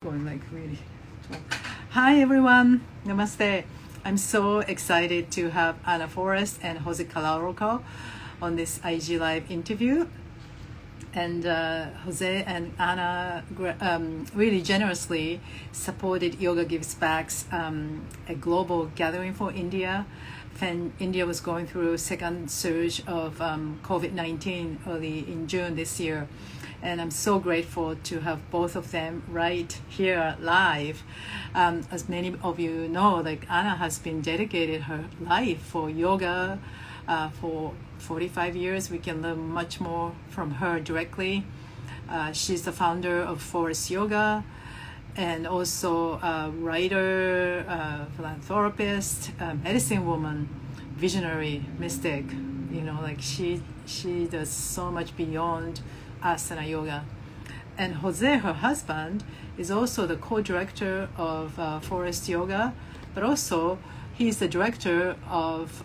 Going like really tall. Hi everyone, namaste. I'm so excited to have Anna Forrest and Jose Calarco on this IG Live interview. And Jose and Anna really generously supported Yogagivesback's a global gathering for India when India was going through a second surge of COVID-19 early in June this year. And I'm so grateful to have both of them right here live. As many of you know, like Anna has been dedicated her life for yoga for 45 years. We can learn much more from her directly. She's the founder of Forrest Yoga and also a writer, philanthropist, medicine woman, visionary, mystic. You know, like she does so much beyond asana yoga. And Jose, her husband, is also the co-director of Forest Yoga, but also he's the director of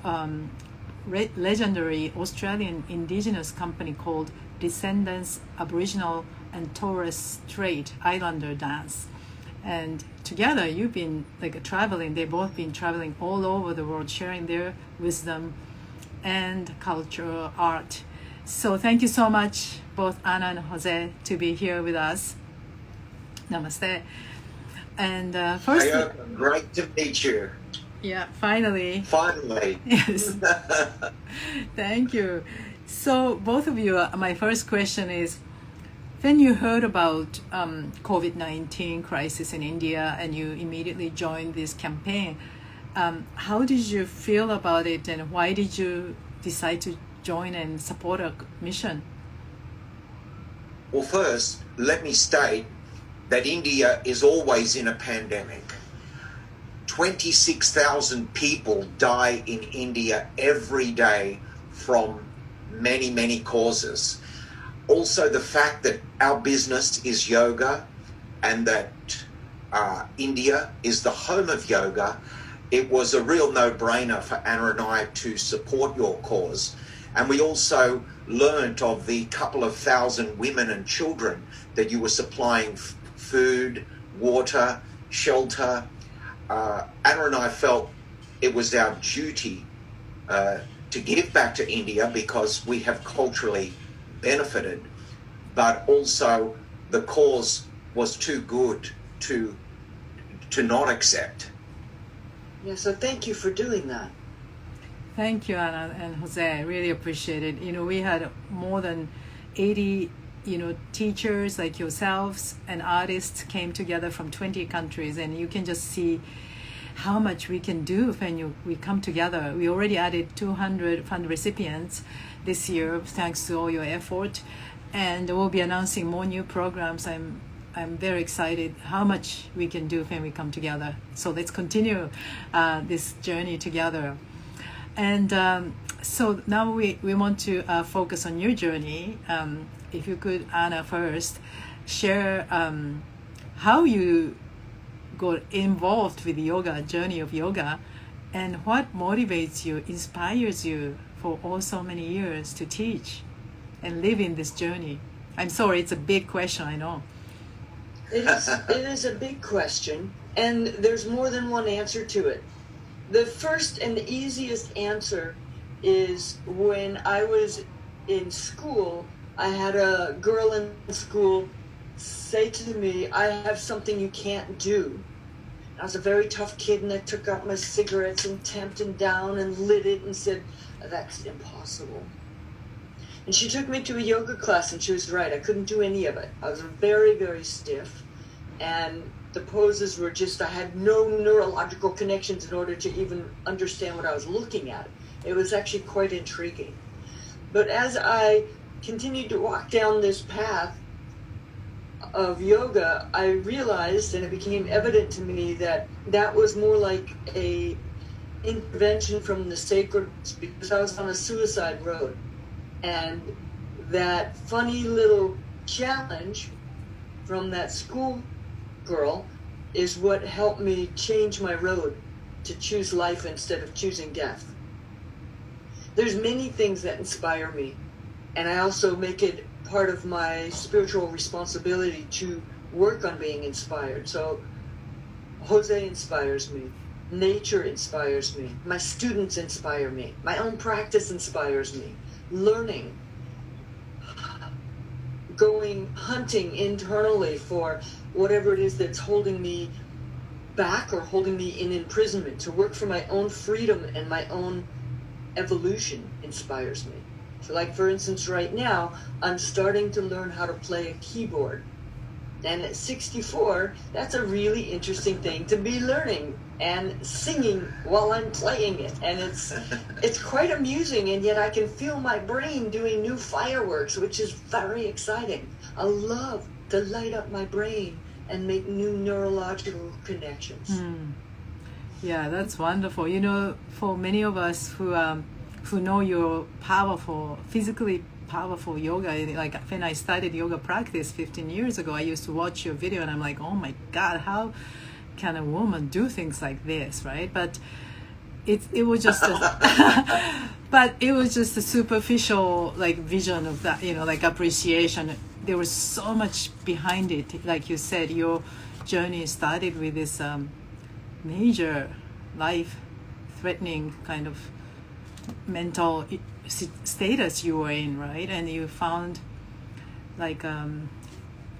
legendary Australian indigenous company called Descendants Aboriginal and Torres Strait Islander Dance. And together you've been like traveling, they've both been traveling all over the world, sharing their wisdom and culture, art. So thank you so much, both Anna and Jose, to be here with us. Namaste. And first, great to meet you. Yeah, finally. Finally. Yes. Thank you. So both of you, my first question is, when you heard about COVID-19 crisis in India and you immediately joined this campaign, how did you feel about it and why did you decide to join and support a mission? Well, first, let me state that India is always in a pandemic. 26,000 people die in India every day from many, many causes. Also, the fact that our business is yoga and that India is the home of yoga, it was a real no-brainer for Anna and I to support your cause. And we also learnt of the couple of thousand women and children that you were supplying food, water, shelter. Anna and I felt it was our duty to give back to India because we have culturally benefited, but also the cause was too good to not accept. Yeah, so thank you for doing that. Thank you, Anna and Jose. I really appreciate it. You know, we had more than 80, teachers like yourselves and artists came together from 20 countries, and you can just see how much we can do when we come together. We already added 200 fund recipients this year, thanks to all your effort, and we'll be announcing more new programs. I'm very excited how much we can do when we come together. So let's continue this journey together. And so now we want to focus on your journey. If you could, Anna, first share how you got involved with yoga, journey of yoga, and what motivates you, inspires you for so many years to teach and live in this journey. I'm sorry, it's a big question, I know. It is a big question, and there's more than one answer to it. The first and the easiest answer is when I was in school, I had a girl in school say to me, "I have something you can't do." I was a very tough kid, and I took out my cigarettes and tamped them down and lit it and said, "That's impossible." And she took me to a yoga class, and she was right. I couldn't do any of it. I was very, very stiff, and the poses were just, I had no neurological connections in order to even understand what I was looking at. It was actually quite intriguing. But as I continued to walk down this path of yoga, I realized, and it became evident to me, that that was more like a intervention from the sacred, because I was on a suicide road. And that funny little challenge from that school girl is what helped me change my road to choose life instead of choosing death. There's many things that inspire me, and I also make it part of my spiritual responsibility to work on being inspired. So Jose inspires me. Nature inspires me. My students inspire me. My own practice inspires me. Learning. Going hunting internally for whatever it is that's holding me back or holding me in imprisonment. To work for my own freedom and my own evolution inspires me. So like for instance right now, I'm starting to learn how to play a keyboard. And at 64, that's a really interesting thing to be learning and singing while I'm playing it. And it's quite amusing, and yet I can feel my brain doing new fireworks, which is very exciting. I love to light up my brain and make new neurological connections. Yeah, that's wonderful. You know, for many of us who know your powerful, physically powerful yoga, like when I started yoga practice 15 years ago, I used to watch your video and I'm like, oh my God, how can a woman do things like this, right? But it was just but it was just a superficial like vision of that, you know, like appreciation. There was so much behind it. Like you said, your journey started with this major life-threatening kind of mental status you were in, right? And you found like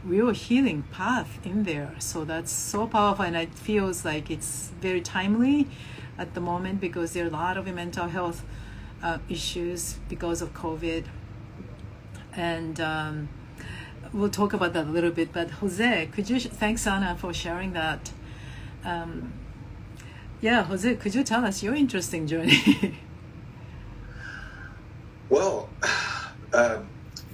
real healing path in there. So that's so powerful, and it feels like it's very timely at the moment because there are a lot of mental health issues because of COVID. And we'll talk about that a little bit. But Jose, could you, thanks Anna for sharing that. Yeah, Jose, could you tell us your interesting journey? Well,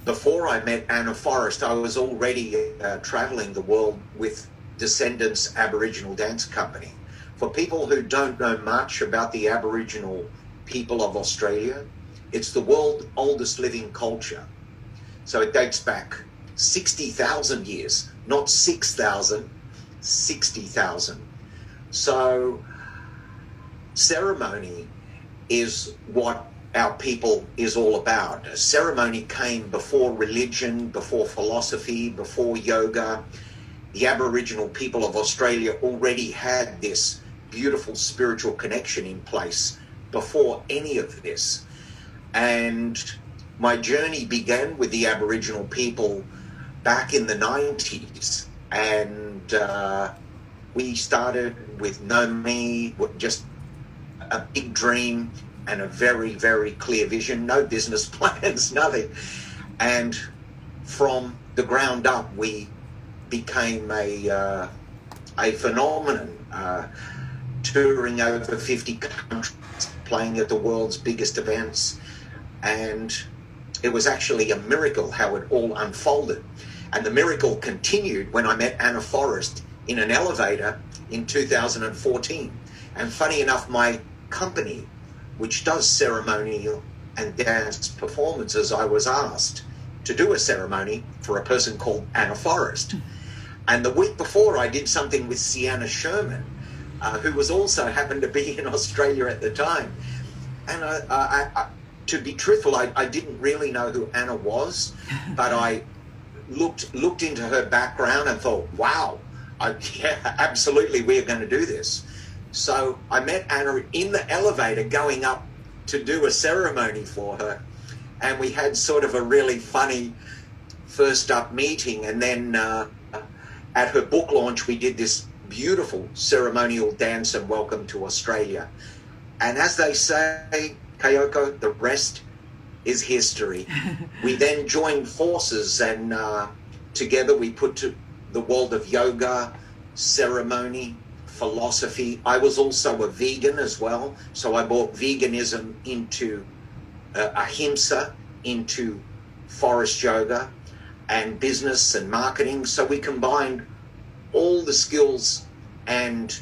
before I met Anna Forrest, I was already traveling the world with Descendants Aboriginal Dance Company. For people who don't know much about the Aboriginal people of Australia, it's the world's oldest living culture. So it dates back 60,000 years, not 6,000, 60,000. So ceremony is what our people is all about. Ceremony came before religion, before philosophy, before yoga. The Aboriginal people of Australia already had this beautiful spiritual connection in place before any of this. And my journey began with the Aboriginal people back in the 90s. And we started with no me, just a big dream and a very, very clear vision, no business plans, nothing. And from the ground up, we became a phenomenon, touring over 50 countries, playing at the world's biggest events. And it was actually a miracle how it all unfolded. And the miracle continued when I met Anna Forrest in an elevator in 2014. And funny enough, my company, which does ceremonial and dance performances, I was asked to do a ceremony for a person called Anna Forrest. And the week before, I did something with Sienna Sherman, who was also happened to be in Australia at the time. And I to be truthful, I didn't really know who Anna was, but I looked into her background and thought, wow, yeah, absolutely, we're going to do this. So I met Anna in the elevator going up to do a ceremony for her. And we had sort of a really funny first up meeting. And then at her book launch, we did this beautiful ceremonial dance and welcome to Australia. And as they say, Kayoko, the rest is history. We then joined forces and together we put to the world of yoga, ceremony, philosophy. I was also a vegan as well, so I brought veganism into ahimsa, into forest yoga and business and marketing. So we combined all the skills, and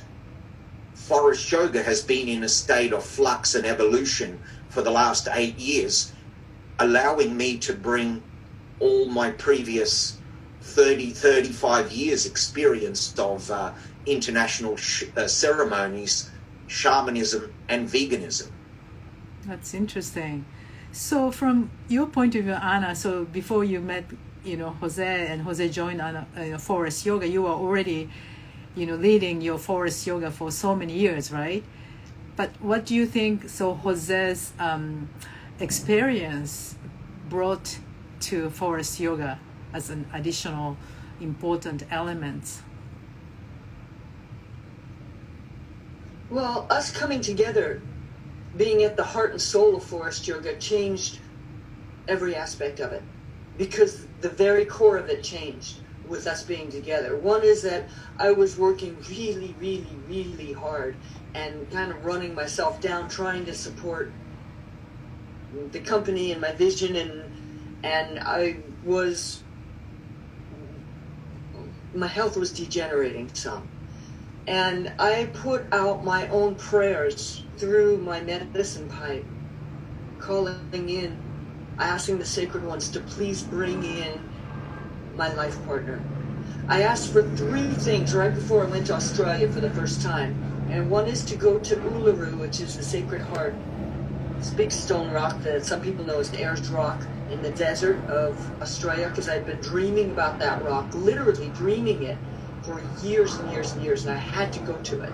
forest yoga has been in a state of flux and evolution for the last 8 years, allowing me to bring all my previous 35 years experience of international ceremonies, shamanism, and veganism. That's interesting. So from your point of view, Anna, so before you met Jose and Jose joined on Forest Yoga, you were already, leading your Forest Yoga for so many years, right? But what do you think? So Jose's experience brought to Forest Yoga as an additional important element. Well, us coming together, being at the heart and soul of Forest Yoga, changed every aspect of it, because the very core of it changed with us being together. One is that I was working really, really, really hard and kind of running myself down, trying to support the company and my vision, and my health was degenerating some. And I put out my own prayers through my medicine pipe, calling in, asking the sacred ones to please bring in my life partner. I asked for 3 things right before I went to Australia for the first time. And one is to go to Uluru, which is the Sacred Heart. It's a big stone rock that some people know as Ayers Rock in the desert of Australia, because I'd been dreaming about that rock, literally dreaming it for years and years and years, and I had to go to it.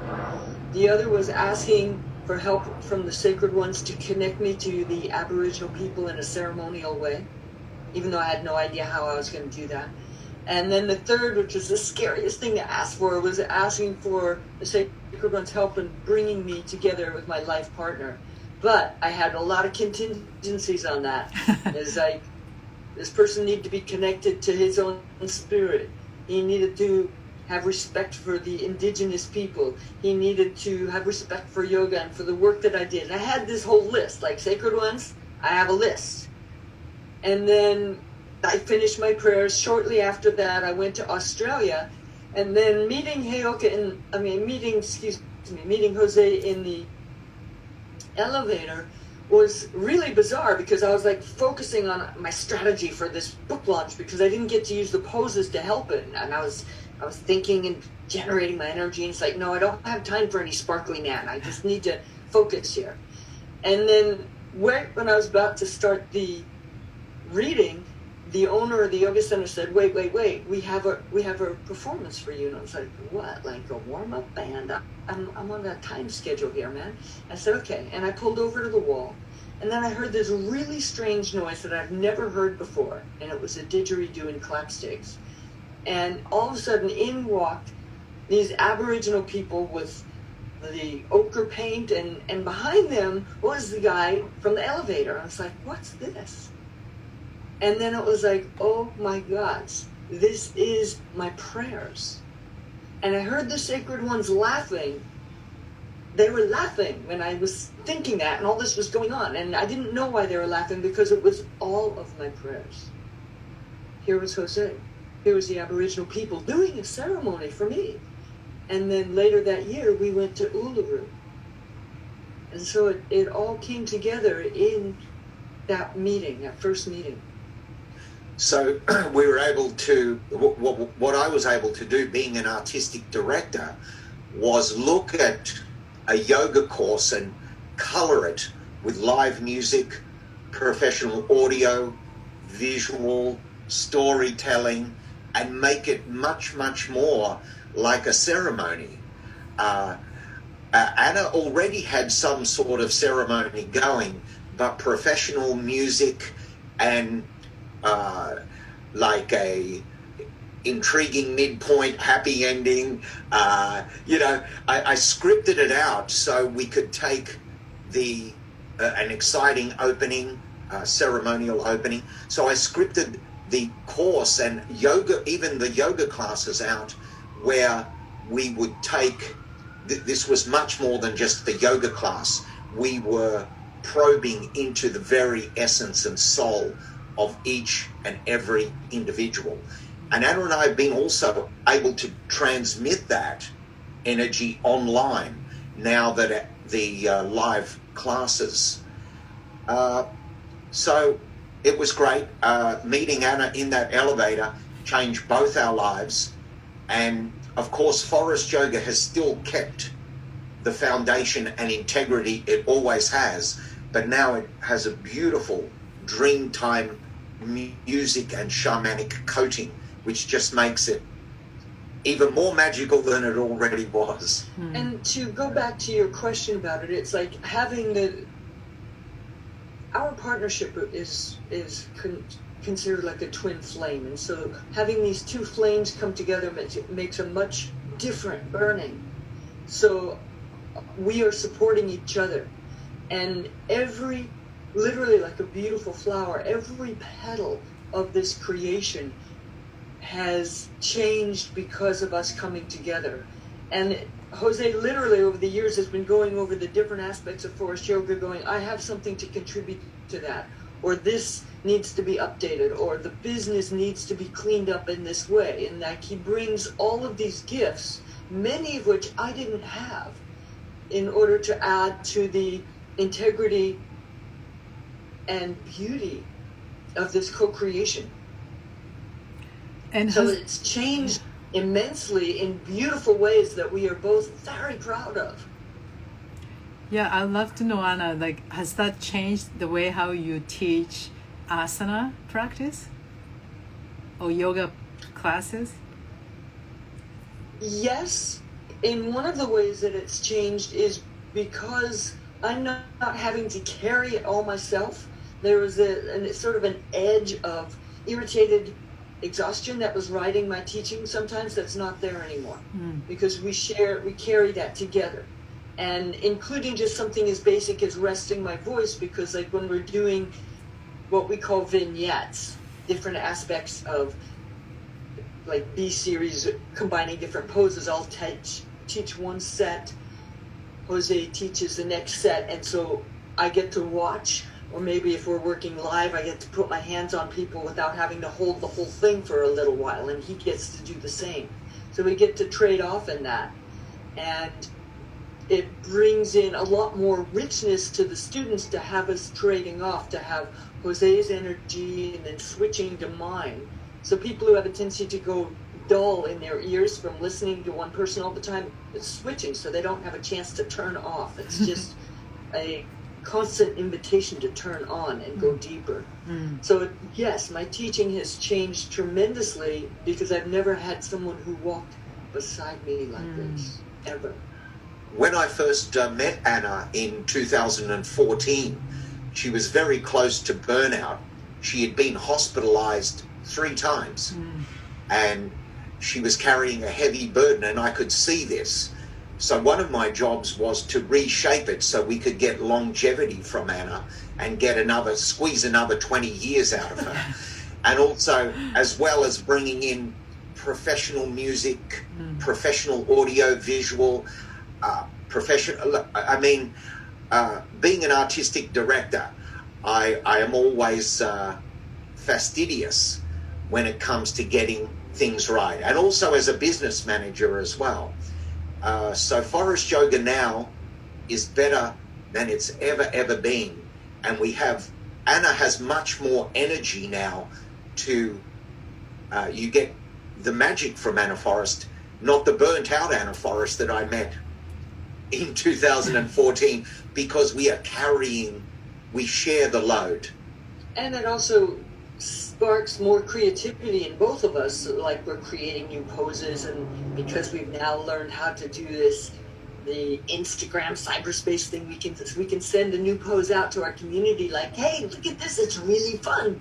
The other was asking for help from the sacred ones to connect me to the Aboriginal people in a ceremonial way, even though I had no idea how I was going to do that. And then the third, which was the scariest thing to ask for, was asking for the sacred ones' help in bringing me together with my life partner. But I had a lot of contingencies on that. It's like, this person needed to be connected to his own spirit. He needed to have respect for the indigenous people. He needed to have respect for yoga and for the work that I did. And I had this whole list, like sacred ones, I have a list. And then I finished my prayers. Shortly after that, I went to Australia, and then meeting Jose in the elevator was really bizarre, because I was like focusing on my strategy for this book launch, because I didn't get to use the poses to help it, and I was thinking and generating my energy, and it's like, no, I don't have time for any sparkly nan. I just need to focus here. And then when I was about to start the reading, the owner of the yoga center said, wait, we have a performance for you. And I was like, what, like a warm-up band? I'm on a time schedule here, man. I said, okay. And I pulled over to the wall, and then I heard this really strange noise that I've never heard before, and it was a didgeridoo and clapsticks. And all of a sudden, in walked these Aboriginal people with the ochre paint, and behind them was the guy from the elevator. I was like, what's this? And then it was like, oh my gods, this is my prayers. And I heard the sacred ones laughing. They were laughing when I was thinking that, and all this was going on. And I didn't know why they were laughing, because it was all of my prayers. Here was Jose. Here was the Aboriginal people doing a ceremony for me. And then later that year, we went to Uluru. And so it all came together in that meeting, that first meeting. So we were able to, what I was able to do being an artistic director was look at a yoga course and color it with live music, professional audio, visual, storytelling, and make it much, much more like a ceremony. Anna already had some sort of ceremony going, but professional music and like a intriguing midpoint, happy ending. I scripted it out so we could take an exciting opening, ceremonial opening. So I scripted the course and yoga, even the yoga classes out, where we would take, this was much more than just the yoga class. We were probing into the very essence and soul of each and every individual. And Anna and I have been also able to transmit that energy online now that the live classes. So it was great. Meeting Anna in that elevator changed both our lives. And of course, Forest Yoga has still kept the foundation and integrity it always has, but now it has a beautiful Dreamtime music and shamanic coating, which just makes it even more magical than it already was. And to go back to your question about it, it's like having our partnership is considered like a twin flame, and so having these two flames come together makes a much different burning. So we are supporting each other, and literally like a beautiful flower, every petal of this creation has changed because of us coming together. And Jose literally over the years has been going over the different aspects of Forrest Yoga, going, I have something to contribute to that, or this needs to be updated, or the business needs to be cleaned up in this way. And like he brings all of these gifts, many of which I didn't have, in order to add to the integrity and beauty of this co-creation. And so it's changed immensely in beautiful ways that we are both very proud of. Yeah, I'd love to know, Anna, like, has that changed the way how you teach asana practice or yoga classes? Yes, in one of the ways that it's changed is because I'm not having to carry it all myself. There was sort of an edge of irritated exhaustion that was riding my teaching sometimes that's not there anymore, because we carry that together, and including just something as basic as resting my voice, because like when we're doing what we call vignettes, different aspects of like B series combining different poses, I'll teach one set, Jose teaches the next set, and so I get to watch. Or maybe if we're working live, I get to put my hands on people without having to hold the whole thing for a little while, and he gets to do the same. So we get to trade off in that. And it brings in a lot more richness to the students to have us trading off, to have Jose's energy and then switching to mine. So people who have a tendency to go dull in their ears from listening to one person all the time, it's switching so they don't have a chance to turn off. It's just a constant invitation to turn on and go deeper. So yes, my teaching has changed tremendously because I've never had someone who walked beside me like this, ever. When I first met Anna in 2014, she was very close to burnout. She had been hospitalized 3 times, and she was carrying a heavy burden, and I could see this. So one of my jobs was to reshape it so we could get longevity from Anna and squeeze another 20 years out of her. And also, as well as bringing in professional music, professional audio, visual, being an artistic director, I am always fastidious when it comes to getting things right. And also as a business manager as well. So Forrest Yoga now is better than it's ever been. And Anna has much more energy now to, you get the magic from Anna Forrest, not the burnt out Anna Forrest that I met in 2014, because we share the load. And it also sparks more creativity in both of us, like we're creating new poses, and because we've now learned how to do this, the Instagram cyberspace thing, we can send a new pose out to our community like, hey, look at this, it's really fun,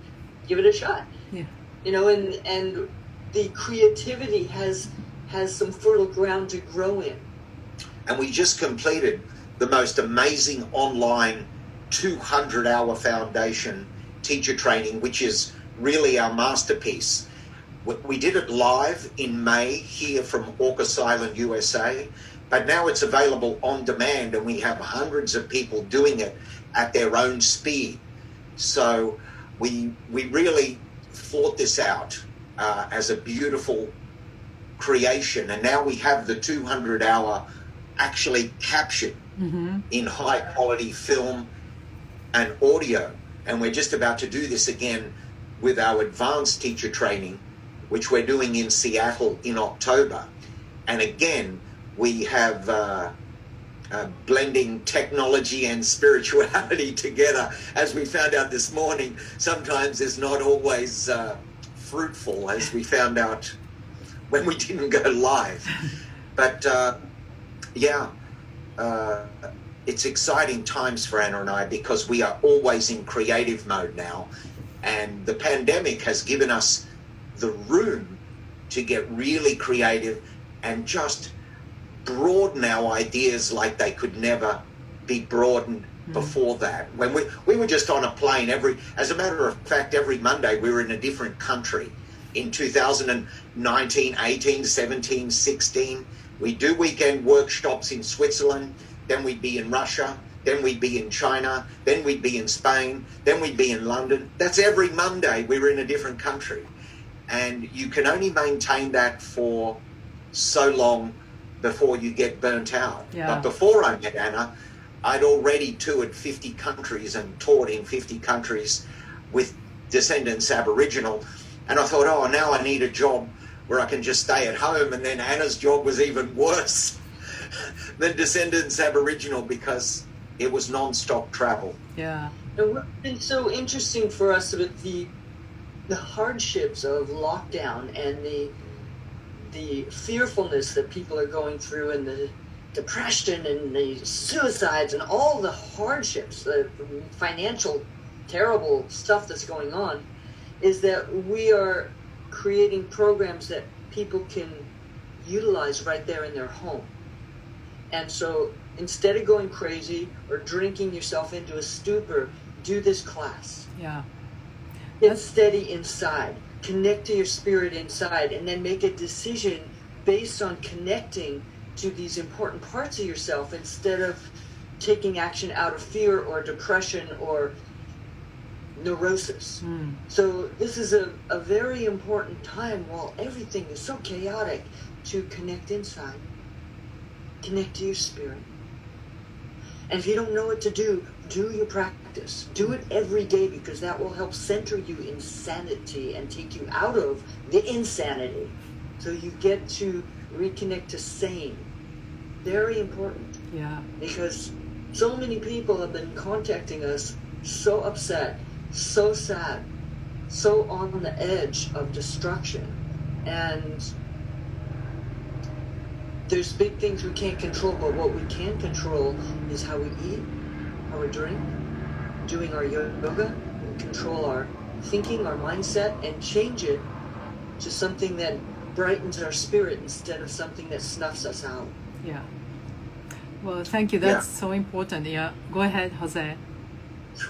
give it a shot. And the creativity has some fertile ground to grow in. And we just completed the most amazing online 200-hour foundation teacher training, which is really our masterpiece. We did it live in May here from Orcas Island, USA, but now it's available on demand, and we have hundreds of people doing it at their own speed. So we really thought this out as a beautiful creation, and now we have the 200-hour actually captured in high quality film and audio. And we're just about to do this again with our advanced teacher training, which we're doing in Seattle in October. And again, we have blending technology and spirituality together, as we found out this morning, sometimes is not always fruitful, as we found out when we didn't go live. But it's exciting times for Anna and I, because we are always in creative mode now, and the pandemic has given us the room to get really creative and just broaden our ideas like they could never be broadened before that. When we were just on a plane as a matter of fact, every Monday we were in a different country. In 2019, 18, 17, 16, we do weekend workshops in Switzerland, then we'd be in Russia, then we'd be in China, then we'd be in Spain, then we'd be in London. That's every Monday we were in a different country. And you can only maintain that for so long before you get burnt out. Yeah. But before I met Anna, I'd already toured 50 countries and taught in 50 countries with Descendants Aboriginal. And I thought, oh, now I need a job where I can just stay at home. And then Anna's job was even worse than Descendants Aboriginal, because it was non-stop travel. Yeah. And what's been so interesting for us with the hardships of lockdown and the fearfulness that people are going through, and the depression and the suicides and all the hardships, the financial terrible stuff that's going on, is that we are creating programs that people can utilize right there in their home. And so instead of going crazy or drinking yourself into a stupor, do this class. Yeah. Get steady inside. Connect to your spirit inside, and then make a decision based on connecting to these important parts of yourself, instead of taking action out of fear or depression or neurosis. So this is a very important time, while everything is so chaotic, to connect inside, connect to your spirit. And if you don't know what to do your practice. Do it every day, because that will help center you in sanity and take you out of the insanity. So you get to reconnect to sane. Very important. Yeah. Because so many people have been contacting us so upset, so sad, so on the edge of destruction. And there's big things we can't control, but what we can control is how we eat, how we drink, doing our yoga. We control our thinking, our mindset, and change it to something that brightens our spirit instead of something that snuffs us out. Yeah. Well, thank you. That's so important. Yeah. Go ahead, Jose.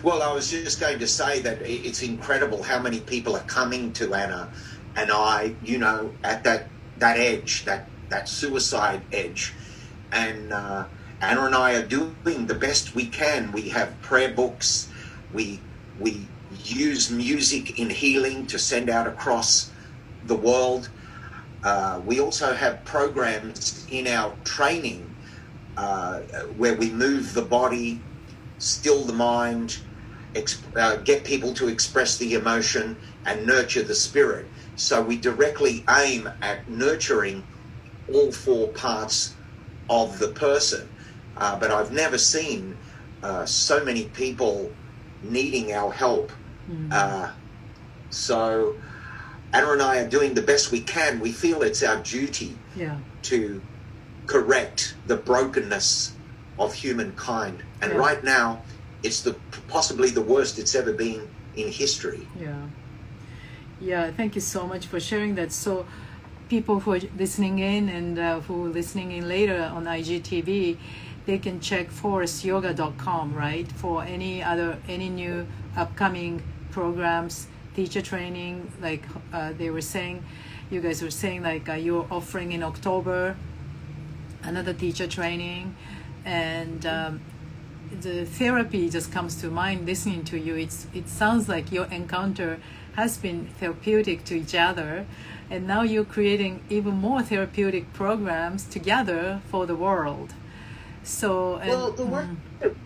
Well, I was just going to say that it's incredible how many people are coming to Anna and I, at that edge, that suicide edge. And Anna and I are doing the best we can. We have prayer books. We use music in healing to send out across the world. We also have programs in our training where we move the body, still the mind, get people to express the emotion, and nurture the spirit. So we directly aim at nurturing all four parts of the person. But I've never seen so many people needing our help. So Anna and I are doing the best we can. We feel it's our duty to correct the brokenness of humankind. And right now, it's possibly the worst it's ever been in history. Yeah, thank you so much for sharing that. So people who are listening in and who are listening in later on IGTV, they can check forrestyoga.com, right? For any new upcoming programs, teacher training, like you guys were saying, like you're offering in October another teacher training, and the therapy just comes to mind listening to you. It sounds like your encounter has been therapeutic to each other, and now you're creating even more therapeutic programs together for the world. So the work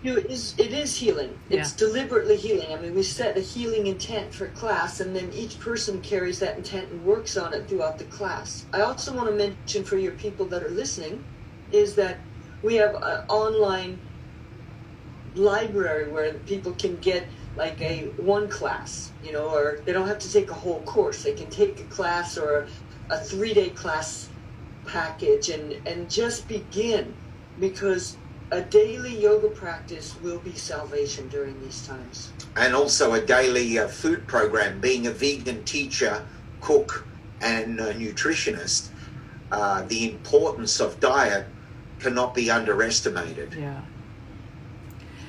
it is healing. It's deliberately healing. I mean, we set a healing intent for class, and then each person carries that intent and works on it throughout the class. I also want to mention for your people that are listening is that We have an online library where people can get like a one class, or they don't have to take a whole course. They can take a class or a 3-day class package and just begin, because a daily yoga practice will be salvation during these times. And also a daily food program. Being a vegan teacher, cook, and nutritionist, the importance of diet cannot be underestimated. Yeah.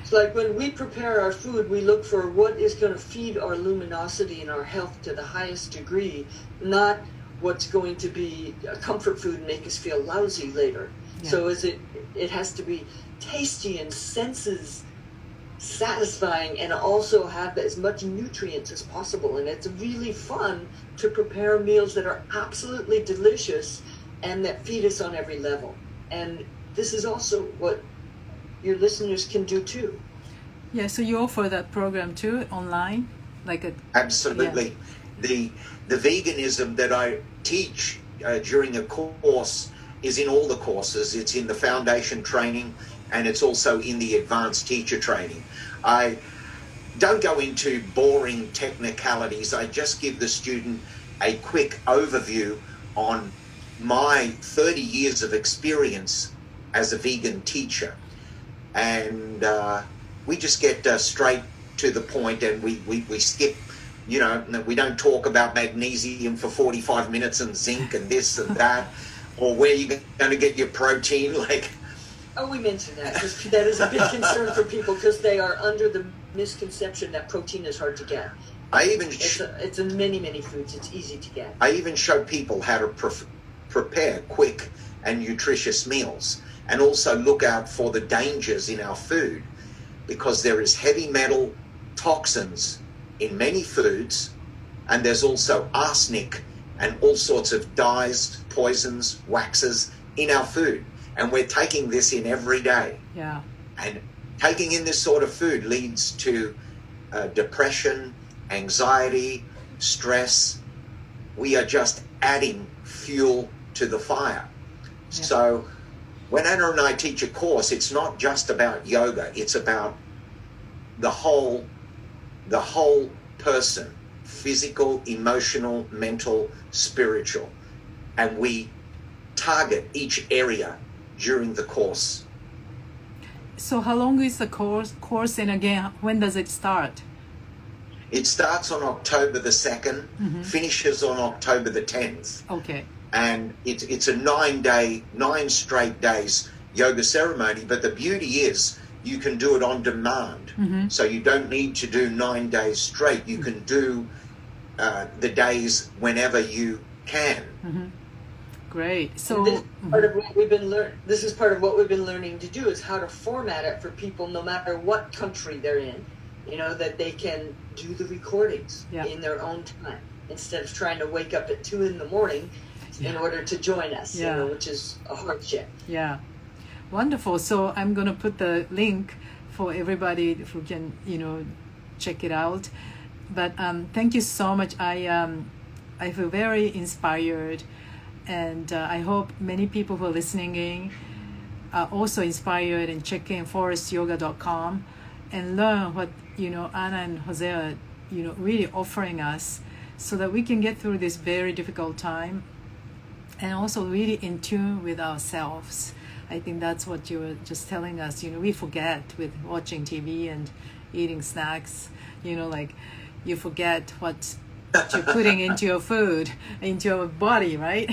It's like when we prepare our food, we look for what is going to feed our luminosity and our health to the highest degree, not what's going to be a comfort food and make us feel lousy later. Yeah. So it has to be tasty and senses satisfying, and also have as much nutrients as possible. And it's really fun to prepare meals that are absolutely delicious and that feed us on every level. And this is also what your listeners can do too. Yeah, so you offer that program too online, Absolutely. Yeah. The veganism that I teach during a course is in all the courses. It's in the foundation training, and it's also in the advanced teacher training. I don't go into boring technicalities. I just give the student a quick overview on my 30 years of experience as a vegan teacher. And we just get straight to the point, and we skip, we don't talk about magnesium for 45 minutes and zinc and this and that, or where you're going to get your protein, Oh, we mentioned that, because that is a big concern for people, because they are under the misconception that protein is hard to get. It's in many foods. It's easy to get. I even show people how to prepare quick and nutritious meals, and also look out for the dangers in our food, because there is heavy metal toxins in many foods, and there's also arsenic and all sorts of dyes, poisons, waxes in our food. And we're taking this in every day. Yeah. And taking in this sort of food leads to depression, anxiety, stress. We are just adding fuel to the fire. Yeah. So when Anna and I teach a course, it's not just about yoga. It's about the whole person, physical, emotional, mental, spiritual. And we target each area during the course. So how long is the course, and again, when does it start? It starts on October the 2nd, finishes on October the 10th. Okay. And it's a 9 straight days yoga ceremony, but the beauty is you can do it on demand. So you don't need to do 9 days straight. You can do the days whenever you can. Great. So this is part of what we've been learning to do, is how to format it for people, no matter what country they're in. That they can do the recordings in their own time, instead of trying to wake up at 2 a.m. in order to join us. Which is a hardship. Yeah. Wonderful. So I'm going to put the link for everybody who can, check it out. But thank you so much. I feel very inspired. And I hope many people who are listening in are also inspired and check in forrestyoga.com and learn what, Anna and Jose are, really offering us, so that we can get through this very difficult time and also really in tune with ourselves. I think that's what you were just telling us. We forget with watching TV and eating snacks, you forget what you're putting into your food, into your body, right?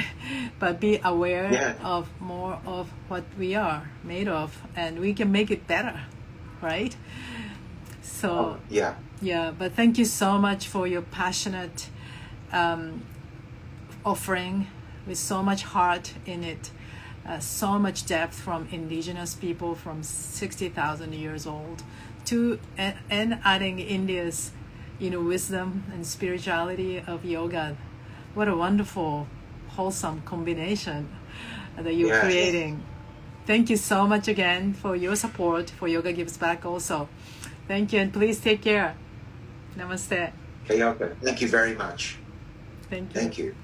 But be aware of more of what we are made of, and we can make it better, right? So but thank you so much for your passionate offering with so much heart in it, so much depth from indigenous people from 60,000 years old to and adding India's wisdom and spirituality of yoga. What a wonderful, wholesome combination that you're creating. Thank you so much again for your support for Yoga Gives Back also. Thank you, and please take care. Namaste. Thank you very much. Thank you. Thank you.